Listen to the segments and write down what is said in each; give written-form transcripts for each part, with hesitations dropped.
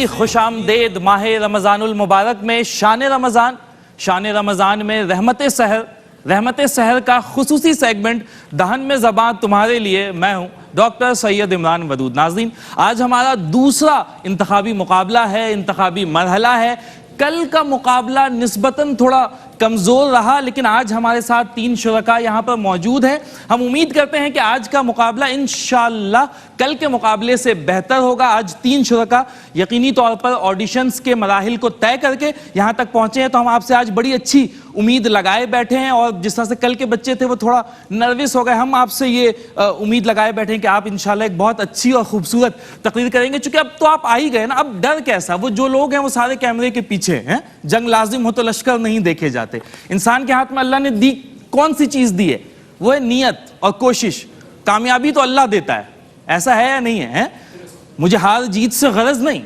جی خوش آمدید ماہ رمضان المبارک میں شان رمضان میں رحمت سحر کا خصوصی سیگمنٹ دہن میں زبان تمہارے لیے میں ہوں ڈاکٹر سید عمران ودود۔ ناظرین، آج ہمارا دوسرا انتخابی مقابلہ ہے، انتخابی مرحلہ ہے۔ کل کا مقابلہ نسبتاً تھوڑا کمزور رہا، لیکن آج ہمارے ساتھ 3 شرکاء یہاں پر موجود ہیں۔ ہم امید کرتے ہیں کہ آج کا مقابلہ انشاءاللہ کل کے مقابلے سے بہتر ہوگا۔ آج 3 شرکاء یقینی طور پر آڈیشنز کے مراحل کو طے کر کے یہاں تک پہنچے ہیں، تو ہم آپ سے آج بڑی اچھی امید لگائے بیٹھے ہیں، اور جس طرح سے کل کے بچے تھے وہ تھوڑا نروس ہو گئے، ہم آپ سے یہ امید لگائے بیٹھے ہیں کہ آپ انشاءاللہ ایک بہت اچھی اور خوبصورت تقریر کریں گے۔ چونکہ اب تو آپ آ ہی گئے نا، اب ڈر کیسا؟ وہ جو لوگ ہیں وہ سارے کیمرے کے پیچھے ہیں، جنگ لازم ہو تو لشکر نہیں دیکھے جاتے۔ انسان کے ہاتھ میں اللہ نے دی کون سی چیز دی ہے؟ وہ ہے نیت اور کوشش۔ کامیابی تو اللہ دیتا ہے، ایسا ہے یا نہیں ہے؟ مجھے ہار جیت سے غرض نہیں،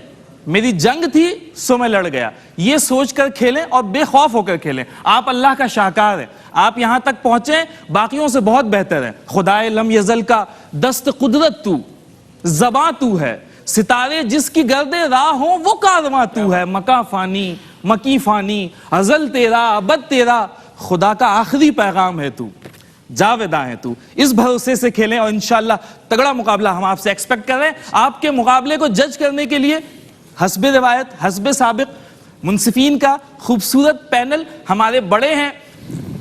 میری جنگ تھی سو میں لڑ گیا، یہ سوچ کر کھیلیں اور بے خوف ہو کر کھیلیں۔ آپ اللہ کا شاہکار ہیں، آپ یہاں تک پہنچیں باقیوں سے بہت بہتر ہیں۔ خدائے لم یزل کا دست قدرت تو، زباں تو ہے، ستارے جس کی گرد راہ ہوں وہ کارواں تو ہے۔ مکاں فانی مکی فانی، ازل تیرا ابد تیرا، خدا کا آخری پیغام ہے تو، جاویداں ہے تو۔ اس بھروسے سے کھیلیں اور انشاءاللہ تگڑا مقابلہ ہم آپ سے ایکسپیکٹ کر رہے ہیں۔ آپ کے مقابلے کو جج کرنے کے لیے حسب روایت حسب سابق منصفین کا خوبصورت پینل ہمارے بڑے ہیں،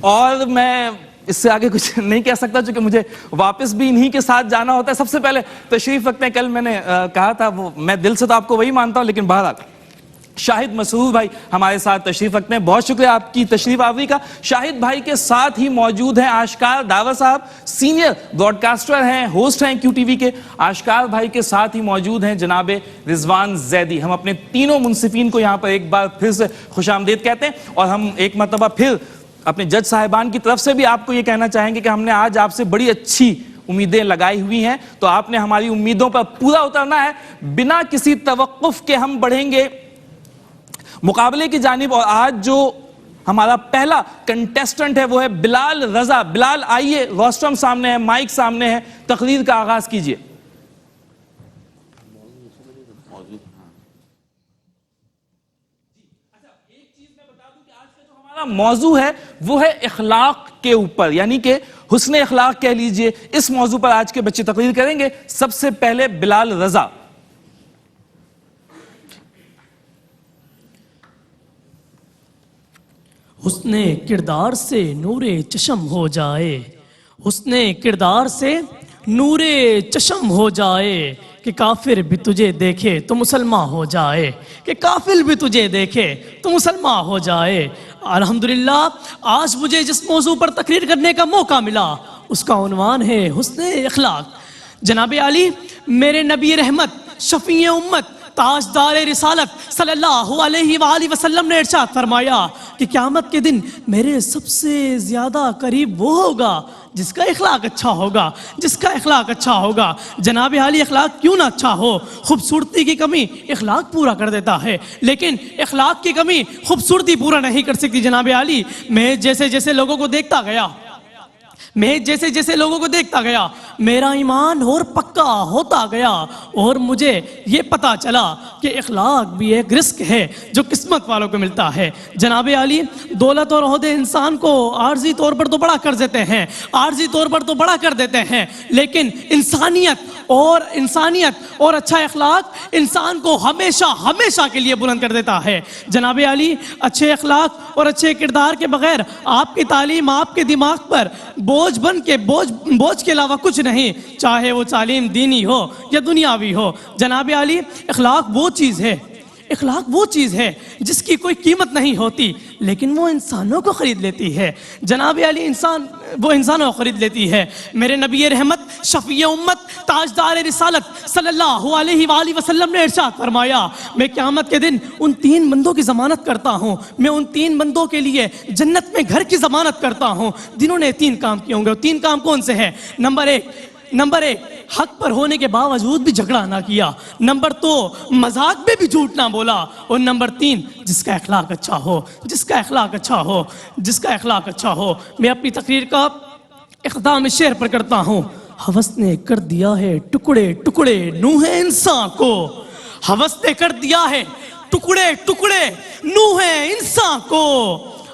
اور میں اس سے آگے کچھ نہیں کہہ سکتا چونکہ مجھے واپس بھی انہی کے ساتھ جانا ہوتا ہے۔ سب سے پہلے تشریف رکھتے ہیں، کل میں نے کہا تھا، وہ میں دل سے تو آپ کو وہی مانتا ہوں، لیکن بہرحال شاہد مسرور بھائی ہمارے ساتھ تشریف رکھتے ہیں۔ بہت شکریہ آپ کی تشریف آوری کا۔ شاہد بھائی کے ساتھ ہی موجود ہیں آشکار داور صاحب، سینئر براڈ کاسٹر ہیں، ہوسٹ ہیں کیو ٹی وی کے۔ آشکار بھائی کے ساتھ ہی موجود ہیں جناب رضوان زیدی۔ ہم اپنے تینوں منصفین کو یہاں پر ایک بار پھر سے خوش آمدید کہتے ہیں، اور ہم ایک مرتبہ پھر اپنے جج صاحبان کی طرف سے بھی آپ کو یہ کہنا چاہیں گے کہ ہم نے آج آپ سے بڑی اچھی امیدیں لگائی ہوئی ہیں، تو آپ نے ہماری امیدوں پر پورا اترنا ہے۔ بنا کسی توقف کے ہم بڑھیں گے مقابلے کی جانب، اور آج جو ہمارا پہلا کنٹیسٹنٹ ہے وہ ہے بلال رضا۔ بلال آئیے، روسٹرم سامنے ہے، مائک سامنے ہے، تقریر کا آغاز کیجئے۔ موضوع ہے وہ ہے اخلاق کے اوپر، یعنی کہ حسن اخلاق کہہ لیجئے، اس موضوع پر آج کے بچے تقریر کریں گے۔ سب سے پہلے بلال رضا۔ حسن کردار سے نور چشم ہو جائے، حسن کردار سے نور چشم ہو جائے، کہ کافر بھی تجھے دیکھے تو مسلمان ہو جائے، کہ کافر بھی تجھے دیکھے تو مسلمان ہو جائے۔ الحمدللہ آج مجھے جس موضوع پر تقریر کرنے کا موقع ملا اس کا عنوان ہے حسن اخلاق۔ جناب علی میرے نبی رحمت شفیع امت تاجدار رسالت صلی اللہ علیہ وآلہ وسلم نے ارشاد فرمایا کہ قیامت کے دن میرے سب سے زیادہ قریب وہ ہوگا جس کا اخلاق اچھا ہوگا، جس کا اخلاق اچھا ہوگا۔ جناب علی اخلاق کیوں نہ اچھا ہو؟ خوبصورتی کی کمی اخلاق پورا کر دیتا ہے، لیکن اخلاق کی کمی خوبصورتی پورا نہیں کر سکتی۔ جناب علی میں جیسے جیسے لوگوں کو دیکھتا گیا میرا ایمان اور پکا ہوتا گیا، اور مجھے یہ پتا چلا کہ اخلاق بھی ایک رزق ہے جو قسمت والوں کو ملتا ہے۔ جناب علی دولت اور عہدے انسان کو عارضی طور پر تو بڑا کر دیتے ہیں، لیکن انسانیت اور اچھا اخلاق انسان کو ہمیشہ کے لیے بلند کر دیتا ہے۔ جناب علی اچھے اخلاق اور اچھے کردار کے بغیر آپ کی تعلیم آپ کے دماغ پر بوجھ کے علاوہ کچھ نہیں، چاہے وہ تعلیم دینی ہو یا دنیاوی ہو۔ جناب علی اخلاق وہ چیز ہے جس کی کوئی قیمت نہیں ہوتی، لیکن وہ انسانوں کو خرید لیتی ہے۔ جناب علی انسانوں کو خرید لیتی ہے۔ میرے نبی رحمت شفیع امت تاجدار رسالت صلی اللہ علیہ وآلہ وسلم نے ارشاد فرمایا میں قیامت کے دن ان 3 بندوں کی ضمانت کرتا ہوں، میں ان 3 بندوں کے لیے جنت میں گھر کی ضمانت کرتا ہوں جنہوں نے 3 کام کیے ہوں گے۔ 3 کام کون سے ہیں؟ نمبر ایک حق پر ہونے کے باوجود بھی جھگڑا نہ کیا، نمبر 2 مذاق میں بھی جھوٹ نہ بولا، اور نمبر 3 جس کا اخلاق اچھا ہو۔ میں اپنی تقریر کا اختتام اس شعر پر کرتا ہوں۔ ہوس نے کر دیا ہے ٹکڑے ٹکڑے نوح انسان کو، ہوس نے کر دیا ہے ٹکڑے ٹکڑے نوح انسان کو.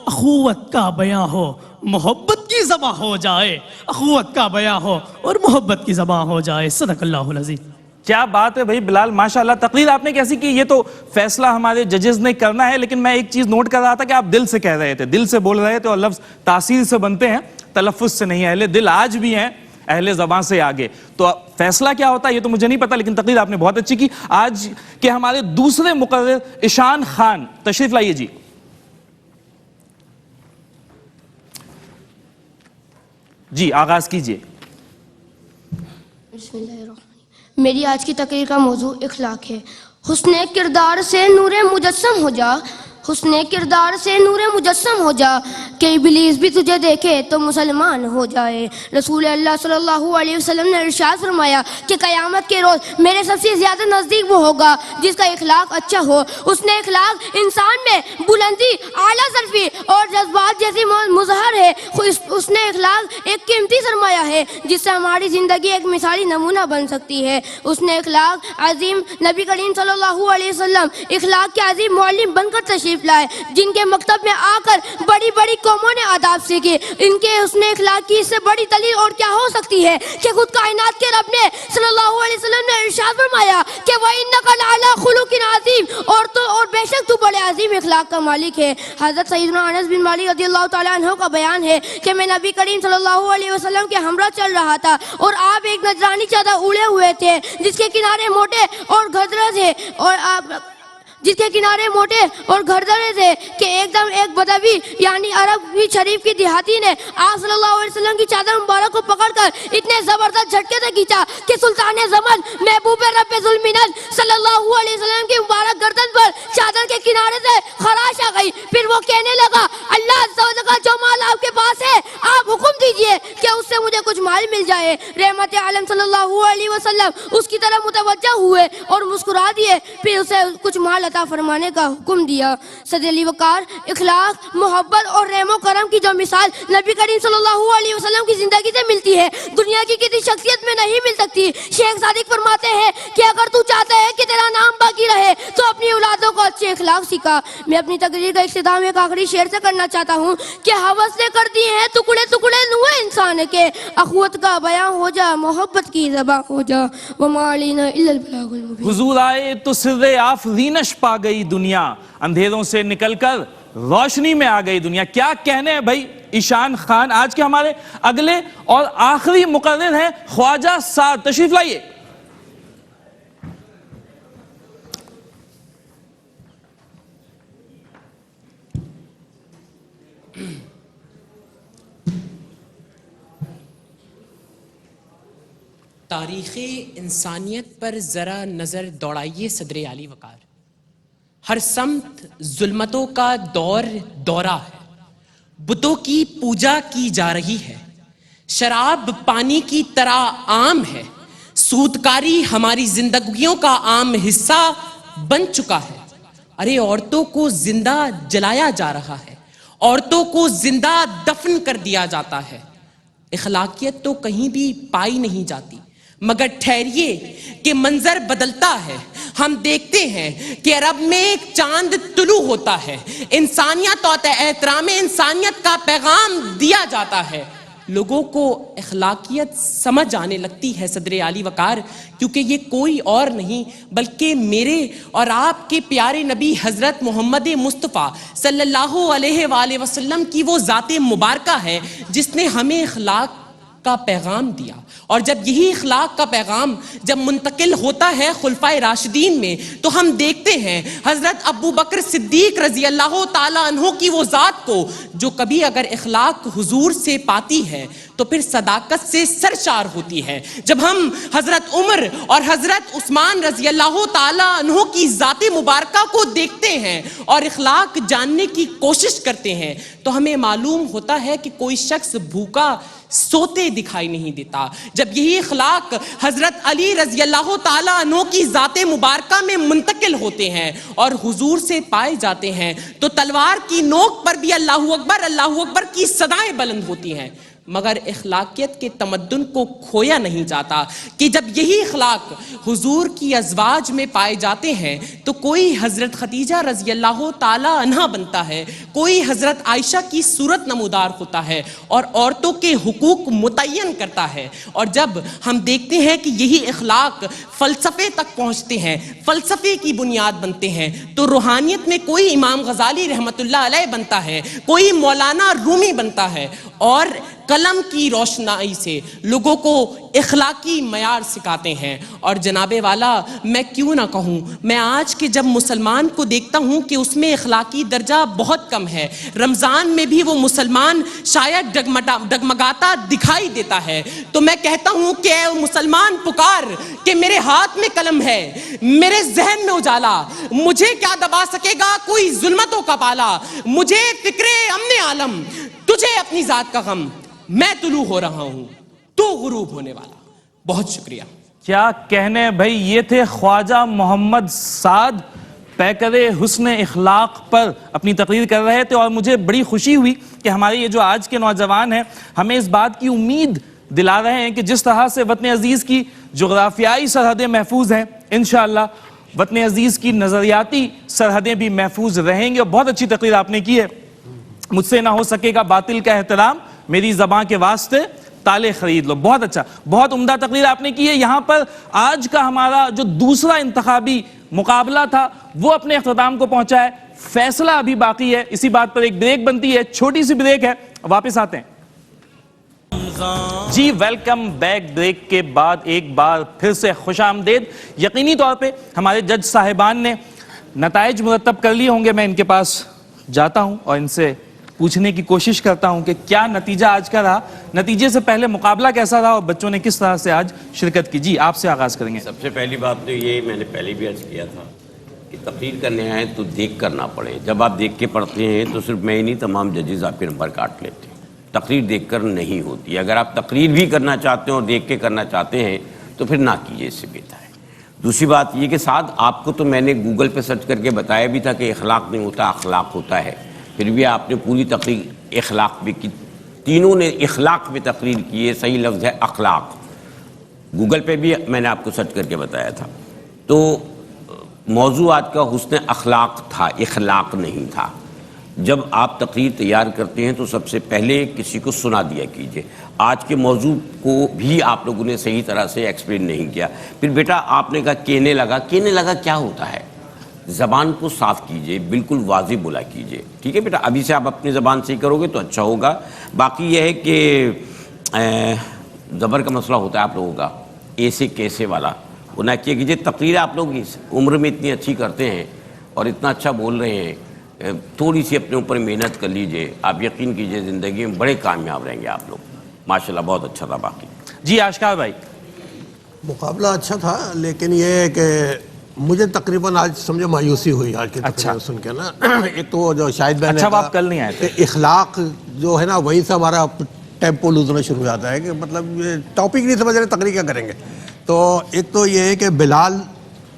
اخوت کا بیاں ہو محبت کی زباں ہو جائے, اخوت کا بیاں ہو اور محبت کی زباں ہو جائے. صدق اللہ العظیم. کیا بات ہے بھائی بلال, ماشاءاللہ. تقریر آپ نے کیسی کی, یہ تو فیصلہ ہمارے ججز نے کرنا ہے, لیکن میں ایک چیز نوٹ کر رہا تھا کہ آپ دل سے کہہ رہے تھے, دل سے بول رہے تھے, اور لفظ تاثیر سے بنتے ہیں, تلفظ سے نہیں. اہل دل آج بھی ہیں, اہل زبان سے آگے. تو فیصلہ کیا ہوتا ہے یہ تو مجھے نہیں پتا, لیکن تقریر آپ نے بہت اچھی کی. آج کے ہمارے دوسرے مقرر ایشان خان تشریف لائیے جی. جی آغاز کیجئے. بسم اللہ الرحمن. میری آج کی تقریر کا موضوع اخلاق ہے. حسن کردار سے نور مجسم ہو جا, حسن کردار سے نور مجسم ہو جا, کہ ابلیس بھی تجھے دیکھے تو مسلمان ہو جائے. رسول اللہ صلی اللہ علیہ وسلم نے ارشاد فرمایا کہ قیامت کے روز میرے سب سے زیادہ نزدیک وہ ہوگا جس کا اخلاق اچھا ہو. اس نے اخلاق انسان میں بلندی, اعلیٰ ظرفی اور جذبات جیسی مظہر ہے. اس نے اخلاق ایک قیمتی سرمایہ ہے جس سے ہماری زندگی ایک مثالی نمونہ بن سکتی ہے. اس نے اخلاق عظیم نبی کریم صلی اللہ علیہ وسلم اخلاق کے عظیم معلم بن کر تشریف لائے, جن کے مکتب میں آ کر بڑی بڑی قوموں نے آداب سیکھے. ان کے اس نے اخلاق کی اس سے بڑی دلیل اور کیا ہو سکتی ہے کہ خود کائنات کے رب نے صلی اللہ علیہ وسلم نے ارشاد فرمایا کہ وَإِنَّكَ لَعَلَىٰ خُلُقٍ عَظِيمٍ, اور بے شک تو بڑے عظیم اخلاق کا مالک ہے. حضرت سیدنا انس بن مالک رضی اللہ تعالیٰ عنہ کا بیان ہے کہ میں نبی کریم صلی اللہ علیہ وسلم کے ہمراہ چل رہا تھا, اور آپ ایک نجرانی چادر اڑے ہوئے تھے جس کے کنارے موٹے اور گھردرے تھے, اور آپ جس کے کنارے موٹے اور گھردرے تھے کہ ایک دم ایک بدوی یعنی عرب شریف کی دیہاتی نے آپ صلی اللہ علیہ وسلم کی چادر مبارک کو پکڑ کر اتنے زبردست جھٹکے سے کھینچا کہ سلطان زمن محبوب رب ذوالمنن صلی اللہ علیہ وسلم کی مبارک گردن پر چادر کے کنارے سے خراش آ گئی. پھر وہ کہنے لگا, اللہ عز و جل کا جو مال آپ کے پاس ہے آپ حکم دیجئے کہ اس سے مجھے کچھ مال مل جائے. رحمت عالم صلی اللہ علیہ وسلم اس کی طرف متوجہ ہوئے اور مسکرا دیے, پھر اسے کچھ مال عطا فرمانے کا حکم دیا. صدر علی وقار, اخلاق, محبت اور رحم و کرم کی جو مثال نبی کریم صلی اللہ علیہ وسلم کی زندگی سے ملتی ہے دنیا کی کسی شخصیت میں نہیں مل سکتی. شیخ صادق فرماتے ہیں کہ اگر تو چاہتا ہے کہ تیرا نام باقی رہے تو اپنی اولادوں کو اچھے اخلاق سکھا. میں اپنی تقریر کا اختتام ایک آخری شعر سے کرنا چاہتا ہوں کہ ہوس نے کر دی ہیں ٹکڑے ٹکڑے نوح انسان کے, اخوت کا بیاں ہو جا محبت کی زباں ہو جا, وما علینا الا البلاغ المبین. حضور آئے تو سر آفرینش پا گئی دنیا, اندھیروں سے نکل کر روشنی میں آ گئی دنیا. کیا کہنے ہیں بھائی ایشان خان. آج کے ہمارے اگلے اور آخری مقرر ہیں خواجہ سعد, تشریف لائیے. تاریخ انسانیت پر ذرا نظر دوڑائیے صدر علی وقار. ہر سمت ظلمتوں کا دورہ ہے, بتوں کی پوجا کی جا رہی ہے, شراب پانی کی طرح عام ہے, سودکاری ہماری زندگیوں کا عام حصہ بن چکا ہے. ارے عورتوں کو زندہ جلایا جا رہا ہے, عورتوں کو زندہ دفن کر دیا جاتا ہے. اخلاقیت تو کہیں بھی پائی نہیں جاتی, مگر ٹھہریے کہ منظر بدلتا ہے. ہم دیکھتے ہیں کہ عرب میں ایک چاند طلوع ہوتا ہے, انسانیت اور احترام انسانیت کا پیغام دیا جاتا ہے. لوگوں کو اخلاقیت سمجھ آنے لگتی ہے صدر علی وقار, کیونکہ یہ کوئی اور نہیں بلکہ میرے اور آپ کے پیارے نبی حضرت محمد مصطفیٰ صلی اللہ علیہ وآلہ وسلم کی وہ ذات مبارکہ ہے جس نے ہمیں اخلاق کا پیغام دیا. اور جب یہی اخلاق کا پیغام جب منتقل ہوتا ہے خلفائے راشدین میں, تو ہم دیکھتے ہیں حضرت ابو بکر صدیق رضی اللہ تعالیٰ عنہ کی وہ ذات کو جو کبھی اگر اخلاق حضور سے پاتی ہے تو پھر صداقت سے سرشار ہوتی ہے. جب ہم حضرت عمر اور حضرت عثمان رضی اللہ تعالیٰ عنہ کی ذات مبارکہ کو دیکھتے ہیں اور اخلاق جاننے کی کوشش کرتے ہیں تو ہمیں معلوم ہوتا ہے کہ کوئی شخص بھوکا سوتے دکھائی نہیں دیتا. جب یہی اخلاق حضرت علی رضی اللہ تعالیٰ عنہ کی ذات مبارکہ میں منتقل ہوتے ہیں اور حضور سے پائے جاتے ہیں تو تلوار کی نوک پر بھی اللہ اکبر کی صدائیں بلند ہوتی ہیں. مگر اخلاقیت کے تمدن کو کھویا نہیں جاتا کہ جب یہی اخلاق حضور کی ازواج میں پائے جاتے ہیں تو کوئی حضرت خدیجہ رضی اللہ تعالی عنہا بنتا ہے, کوئی حضرت عائشہ کی صورت نمودار ہوتا ہے اور عورتوں کے حقوق متعین کرتا ہے. اور جب ہم دیکھتے ہیں کہ یہی اخلاق فلسفے تک پہنچتے ہیں, فلسفے کی بنیاد بنتے ہیں, تو روحانیت میں کوئی امام غزالی رحمۃ اللہ علیہ بنتا ہے, کوئی مولانا رومی بنتا ہے, اور قلم کی روشنائی سے لوگوں کو اخلاقی معیار سکھاتے ہیں. اور جناب والا میں کیوں نہ کہوں, میں آج کے جب مسلمان کو دیکھتا ہوں کہ اس میں اخلاقی درجہ بہت کم ہے, رمضان میں بھی وہ مسلمان شاید ڈگمگاتا دکھائی دیتا ہے, تو میں کہتا ہوں کہ اے مسلمان پکار کہ میرے ہاتھ میں قلم ہے, میرے ذہن میں اجالا, مجھے کیا دبا سکے گا کوئی ظلمتوں کا پالا, مجھے فکر امن عالم, تجھے اپنی ذات کا غم, میں طلوع ہو رہا ہوں تو غروب ہونے والا. بہت شکریہ. کیا کہنے بھائی, یہ تھے خواجہ محمد سعد, پیکر حسن اخلاق پر اپنی تقریر کر رہے تھے. اور مجھے بڑی خوشی ہوئی کہ ہمارے یہ جو آج کے نوجوان ہیں ہمیں اس بات کی امید دلا رہے ہیں کہ جس طرح سے وطن عزیز کی جغرافیائی سرحدیں محفوظ ہیں, انشاءاللہ وطن عزیز کی نظریاتی سرحدیں بھی محفوظ رہیں گی. اور بہت اچھی تقریر آپ نے کی ہے. مجھ سے نہ ہو سکے گا باطل کا احترام, میری زبان کے واسطے تالے خرید لو. بہت اچھا, بہت عمدہ تقریر آپ نے کی ہے. یہاں پر آج کا ہمارا جو دوسرا انتخابی مقابلہ تھا وہ اپنے اختتام کو پہنچا ہے. فیصلہ ابھی باقی ہے, اسی بات پر ایک بریک بنتی ہے, چھوٹی سی بریک ہے, واپس آتے ہیں. جی ویلکم بیک. بریک کے بعد ایک بار پھر سے خوش آمدید. یقینی طور پہ ہمارے جج صاحبان نے نتائج مرتب کر لیے ہوں گے. میں ان کے پاس جاتا ہوں اور ان سے پوچھنے کی کوشش کرتا ہوں کہ کیا نتیجہ آج کا رہا, نتیجے سے پہلے مقابلہ کیسا رہا اور بچوں نے کس طرح سے آج شرکت کی. جی آپ سے آغاز کریں گے. سب سے پہلی بات تو یہ میں نے پہلے بھی عرض کیا تھا کہ تقریر کرنے آئے تو دیکھ کر نہ پڑھیں. جب آپ دیکھ کے پڑھتے ہیں تو صرف میں ہی نہیں, تمام ججز آپ کے نمبر کاٹ لیتے ہیں. تقریر دیکھ کر نہیں ہوتی. اگر آپ تقریر بھی کرنا چاہتے ہیں اور دیکھ کے کرنا چاہتے ہیں تو پھر نہ کیجیے, اس سے بہتر ہے. دوسری بات یہ کہ ساتھ آپ کو تو میں نے گوگل پہ سرچ کر کے بتایا بھی تھا کہ اخلاق نہیں ہوتا, اخلاق ہوتا ہے. پھر بھی آپ نے پوری تقریر اخلاق بھی کی, تینوں نے اخلاق پہ تقریر کی ہے. صحیح لفظ ہے اخلاق. گوگل پہ بھی میں نے آپ کو سرچ کر کے بتایا تھا. تو موضوع آج کا حسن اخلاق تھا, اخلاق نہیں تھا. جب آپ تقریر تیار کرتے ہیں تو سب سے پہلے کسی کو سنا دیا کیجئے. آج کے موضوع کو بھی آپ لوگوں نے صحیح طرح سے ایکسپلین نہیں کیا. پھر بیٹا آپ نے کہا کہنے لگا کیا ہوتا ہے؟ زبان کو صاف کیجئے, بالکل واضح بولا کیجئے. ٹھیک ہے بیٹا, ابھی سے آپ اپنی زبان سے ہی کرو گے تو اچھا ہوگا. باقی یہ ہے کہ زبر کا مسئلہ ہوتا ہے آپ لوگوں کا, ایسے کیسے والا وہ نہ کیا کیجئے. تقریر آپ لوگ اس عمر میں اتنی اچھی کرتے ہیں اور اتنا اچھا بول رہے ہیں, تھوڑی سی اپنے اوپر محنت کر لیجئے. آپ یقین کیجئے زندگی میں بڑے کامیاب رہیں گے آپ لوگ. ماشاءاللہ بہت اچھا تھا. باقی جی آشکار بھائی. مقابلہ اچھا تھا, لیکن یہ ہے کہ مجھے تقریباً آج سمجھے مایوسی ہوئی آج کی تقریر سن کے نا. ایک تو جو شاہد بہن اچھا آپ کل نہیں آئے تھے. اخلاق جو ہے نا وہیں سے ہمارا ٹیمپو لوز ہونا شروع ہو جاتا ہے کہ مطلب ٹاپک نہیں سمجھ رہے, تقریر کیا کریں گے. تو ایک تو یہ ہے کہ بلال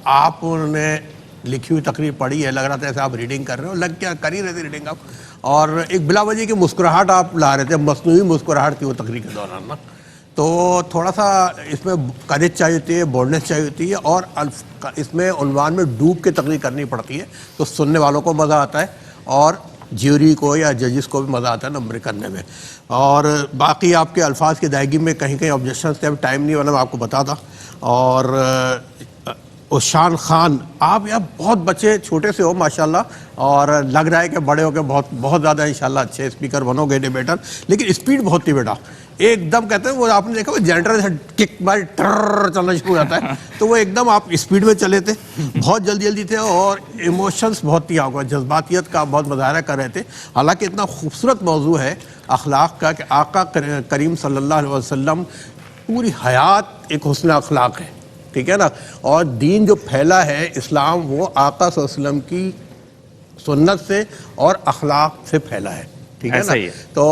آپ نے لکھی ہوئی تقریر پڑھی ہے, لگ رہا تھا ایسے آپ ریڈنگ کر رہے ہو, لگ کیا کر ہی رہے تھے ریڈنگ آپ, اور ایک بلا وجہ کی مسکراہٹ آپ لا رہے تھے, مصنوعی مسکراہٹ تھی وہ تقریر کے دوران نا. تو تھوڑا سا اس میں کریج چاہیے ہوتی ہے, بولڈنس چاہیے ہوتی ہے, اور اس میں عنوان میں ڈوب کے تقریر کرنی پڑتی ہے تو سننے والوں کو مزہ آتا ہے اور جیوری کو یا ججز کو بھی مزہ آتا ہے نمبر کرنے میں. اور باقی آپ کے الفاظ کی ادائیگی میں کہیں کہیں آبجیکشنس تھے, اب ٹائم نہیں ورنہ میں آپ کو بتاتا. اور عشان خان آپ یار بہت بچے چھوٹے سے ہو ماشاءاللہ, اور لگ رہا ہے کہ بڑے ہو کے بہت زیادہ انشاءاللہ اچھے اسپیکر بنو گے, ڈیبیٹر. لیکن اسپیڈ بہت تھی بیٹا, ایک دم کہتے ہیں وہ آپ نے دیکھا وہ جنریٹر سے کک ماری ٹر چلنا شروع ہو جاتا ہے, تو وہ ایک دم آپ اسپیڈ میں چلے تھے, بہت جلدی تھے, اور ایموشنس بہت تھی, آپ کو جذباتیت کا بہت مظاہرہ کر رہے تھے. حالانکہ اتنا خوبصورت موضوع ہے اخلاق کا کہ آقا کریم صلی اللہ علیہ وسلم پوری حیات ایک حسن اخلاق ہے, ٹھیک ہے نا. اور دین جو پھیلا ہے اسلام وہ آقا صلی اللہ علیہ وسلم کی سنت سے اور اخلاق سے پھیلا ہے, ٹھیک ہے نا. تو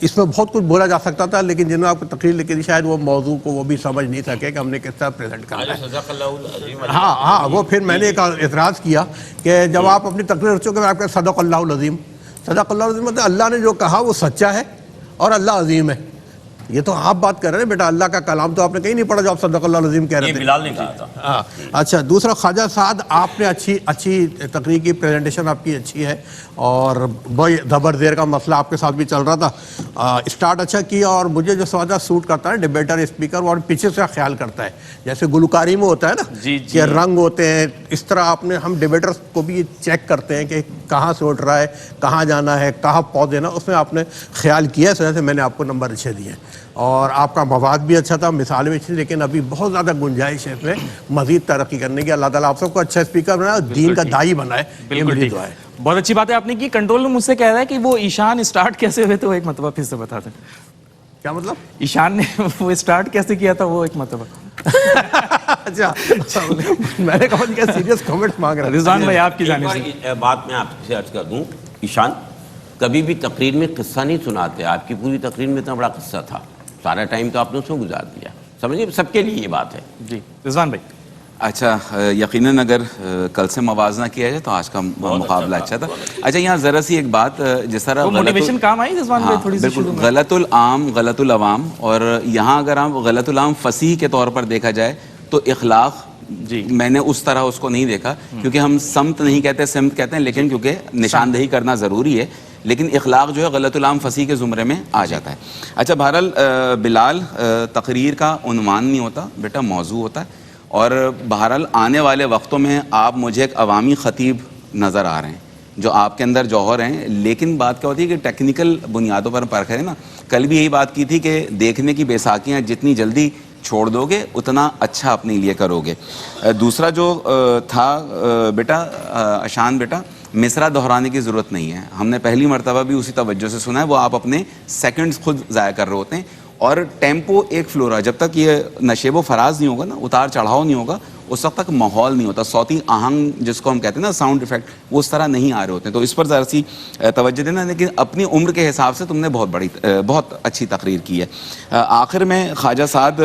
اس میں بہت کچھ بولا جا سکتا تھا, لیکن جنہوں نے آپ کو تقریر لکھی تھی شاید وہ موضوع کو وہ بھی سمجھ نہیں سکے کہ ہم نے کس طرح پریزنٹ کرنا ہے. ہاں وہ پھر میں نے ایک اعتراض کیا کہ جب آپ اپنی تقریر رچو کہ آپ کہتے صدق اللہ العظیم. صدق اللہ العظیم مطلب اللہ نے جو کہا وہ سچا ہے اور اللہ عظیم ہے. یہ تو آپ بات کر رہے ہیں بیٹا, اللہ کا کلام تو آپ نے کہیں نہیں پڑھا جو آپ صدق اللہ العظیم کہہ رہے یہ تھے. بلال نے کہا تھا. ہاں اچھا, دوسرا خواجہ سعد, آپ نے اچھی تقریر کی, پریزنٹیشن آپ کی اچھی ہے, اور بھائی زبر زیر کا مسئلہ آپ کے ساتھ بھی چل رہا تھا, اسٹارٹ اچھا کیا. اور مجھے جو سوچا سوٹ کرتا ہے ڈیبیٹر اسپیکر, وہ پیچھے سے خیال کرتا ہے, جیسے گلوکاری میں ہوتا ہے نا کہ رنگ ہوتے ہیں, اس طرح آپ نے ہم ڈیبیٹرس کو بھی چیک کرتے ہیں کہ کہاں سے اٹھ رہا ہے, کہاں جانا ہے, کہاں پاؤ دینا, اس میں آپ نے خیال کیا, اس وجہ سے میں نے آپ کو نمبر اچھے دیے. اور آپ کا مواد بھی اچھا تھا, مثالیں بھی اچھی, لیکن ابھی بہت زیادہ گنجائش ہے اس میں مزید ترقی کرنے کی. اللہ تعالیٰ آپ سب کو اچھا اسپیکر بنائے, دین کا داعی بنائے, یہ میری دعا ہے. بہت اچھی بات ہے آپ نے کی. کنٹرول روم مجھ سے کہہ رہا ہے کہ وہ ایشان اسٹارٹ کیسے ہوئے تھے, وہ ایک مرتبہ پھر سے بتا دیں. کیا مطلب؟ ایشان نے وہ اسٹارٹ کیسے کیا تھا, وہ ایک مرتبہ. اچھا, میں نے کہا کہ سیریس کمنٹ مانگ رہا. رضوان بھائی آپ کی جانب سے. ایک بات میں آپ سے عرض کر دوں, ایشان کبھی بھی تقریر میں قصہ نہیں سناتے. آپ کی پوری تقریر میں اتنا بڑا قصہ تھا, سارا ٹائم تو آپ نے اس میں گزار دیا. سمجھے, سب کے لیے یہ بات ہے. جی رضوان بھائی. اچھا, یقیناً اگر کل سے موازنہ کیا جائے تو آج کا مقابلہ اچھا تھا. اچھا, یہاں ذرا سی ایک بات, جس طرح موٹیویشن کام آئی رضوان بھائی تھوڑی سی. بالکل, غلط العام غلط العوام, اور یہاں اگر ہم غلط العام فصیح کے طور پر دیکھا جائے تو اخلاق, جی میں نے اس طرح اس کو نہیں دیکھا, کیونکہ ہم سمت نہیں کہتے, سمت کہتے ہیں, لیکن کیونکہ نشاندہی کرنا ضروری ہے, لیکن اخلاق جو ہے غلط العام فصیح کے زمرے میں آ جاتا ہے. اچھا بہرحال بلال, تقریر کا عنوان نہیں ہوتا بیٹا, موضوع ہوتا ہے. اور بہرحال آنے والے وقتوں میں آپ مجھے ایک عوامی خطیب نظر آ رہے ہیں, جو آپ کے اندر جوہر ہیں. لیکن بات کیا ہوتی ہے کہ ٹیکنیکل بنیادوں پر پرکھ رہے ہیں نا. کل بھی یہی بات کی تھی کہ دیکھنے کی بیساکیاں جتنی جلدی چھوڑ دو گے اتنا اچھا اپنے لیے کرو گے. دوسرا جو تھا بیٹا, اشان بیٹا, مصرع دہرانے کی ضرورت نہیں ہے. ہم نے پہلی مرتبہ بھی اسی توجہ سے سنا ہے, وہ آپ اپنے سیکنڈز خود ضائع کر رہے ہوتے ہیں. اور ٹیمپو ایک فلو رہا, جب تک یہ نشیب و فراز نہیں ہوگا نا, اتار چڑھاؤ نہیں ہوگا, اس وقت تک ماحول نہیں ہوتا. صوتی آہنگ جس کو ہم کہتے ہیں نا, ساؤنڈ ایفیکٹ, وہ اس طرح نہیں آ رہے ہوتے ہیں. تو اس پر ذرا سی توجہ دینا. لیکن اپنی عمر کے حساب سے تم نے بہت اچھی تقریر کی ہے. آخر میں خواجہ سعد,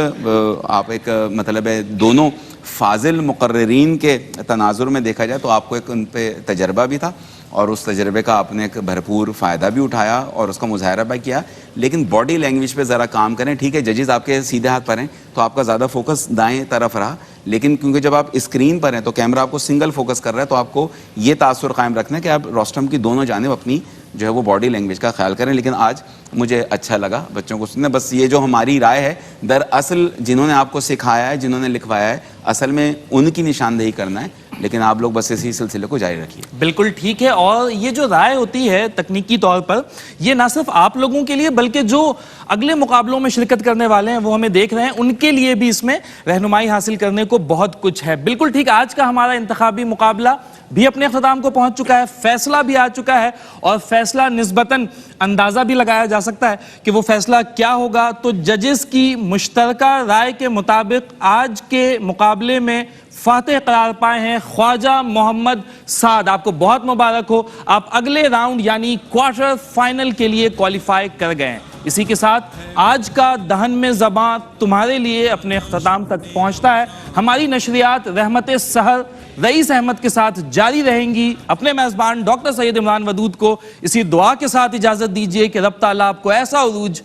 آپ ایک مطلب ہے دونوں فاضل مقررین کے تناظر میں دیکھا جائے تو آپ کو ایک ان پہ تجربہ بھی تھا, اور اس تجربے کا آپ نے ایک بھرپور فائدہ بھی اٹھایا اور اس کا مظاہرہ بھی کیا. لیکن باڈی لینگویج پہ ذرا کام کریں. ٹھیک ہے, ججز آپ کے سیدھے ہاتھ پر ہیں تو آپ کا زیادہ فوکس دائیں طرف رہا, لیکن کیونکہ جب آپ اسکرین پر ہیں تو کیمرہ آپ کو سنگل فوکس کر رہا ہے, تو آپ کو یہ تاثر قائم رکھنا ہے کہ آپ روسٹم کی دونوں جانب اپنی جو ہے وہ باڈی لینگویج کا خیال کریں. لیکن آج مجھے اچھا لگا بچوں کو سننا. بس یہ جو ہماری رائے ہے, دراصل جنہوں نے آپ کو سکھایا ہے, جنہوں نے لکھوایا ہے, اصل میں ان کی نشاندہی کرنا ہے, لیکن آپ لوگ بس اسی سلسلے کو جاری رکھیے. بالکل ٹھیک ہے. اور یہ جو رائے ہوتی ہے تکنیکی طور پر, یہ نہ صرف آپ لوگوں کے لیے بلکہ جو اگلے مقابلوں میں شرکت کرنے والے ہیں وہ ہمیں دیکھ رہے ہیں, ان کے لیے بھی اس میں رہنمائی حاصل کرنے کو بہت کچھ ہے. بالکل ٹھیک. آج کا ہمارا انتخابی مقابلہ بھی اپنے اختتام کو پہنچ چکا ہے, فیصلہ بھی آ چکا ہے, اور فیصلہ نسبتاً اندازہ بھی لگایا جا سکتا ہے کہ وہ فیصلہ کیا ہوگا. تو ججز کی مشترکہ رائے کے مطابق آج کے مقابلے میں فاتح قرار پائے ہیں خواجہ محمد سعد. آپ کو بہت مبارک ہو, آپ اگلے راؤنڈ یعنی کوارٹر فائنل کے لیے کوالیفائی کر گئے ہیں. اسی کے ساتھ آج کا دہن میں زباں تمہارے لیے اپنے اختتام تک پہنچتا ہے. ہماری نشریات رحمت سحر رئیس احمد کے ساتھ جاری رہیں گی. اپنے میزبان ڈاکٹر سید عمران ودود کو اسی دعا کے ساتھ اجازت دیجیے کہ رب تعالیٰ آپ کو ایسا عروج,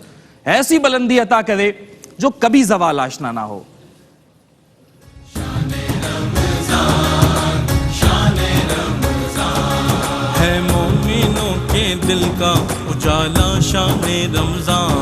ایسی بلندی عطا کرے جو کبھی زوال آشنا نہ ہو. ہے مومنوں کے دل کا اجالا شان رمضان.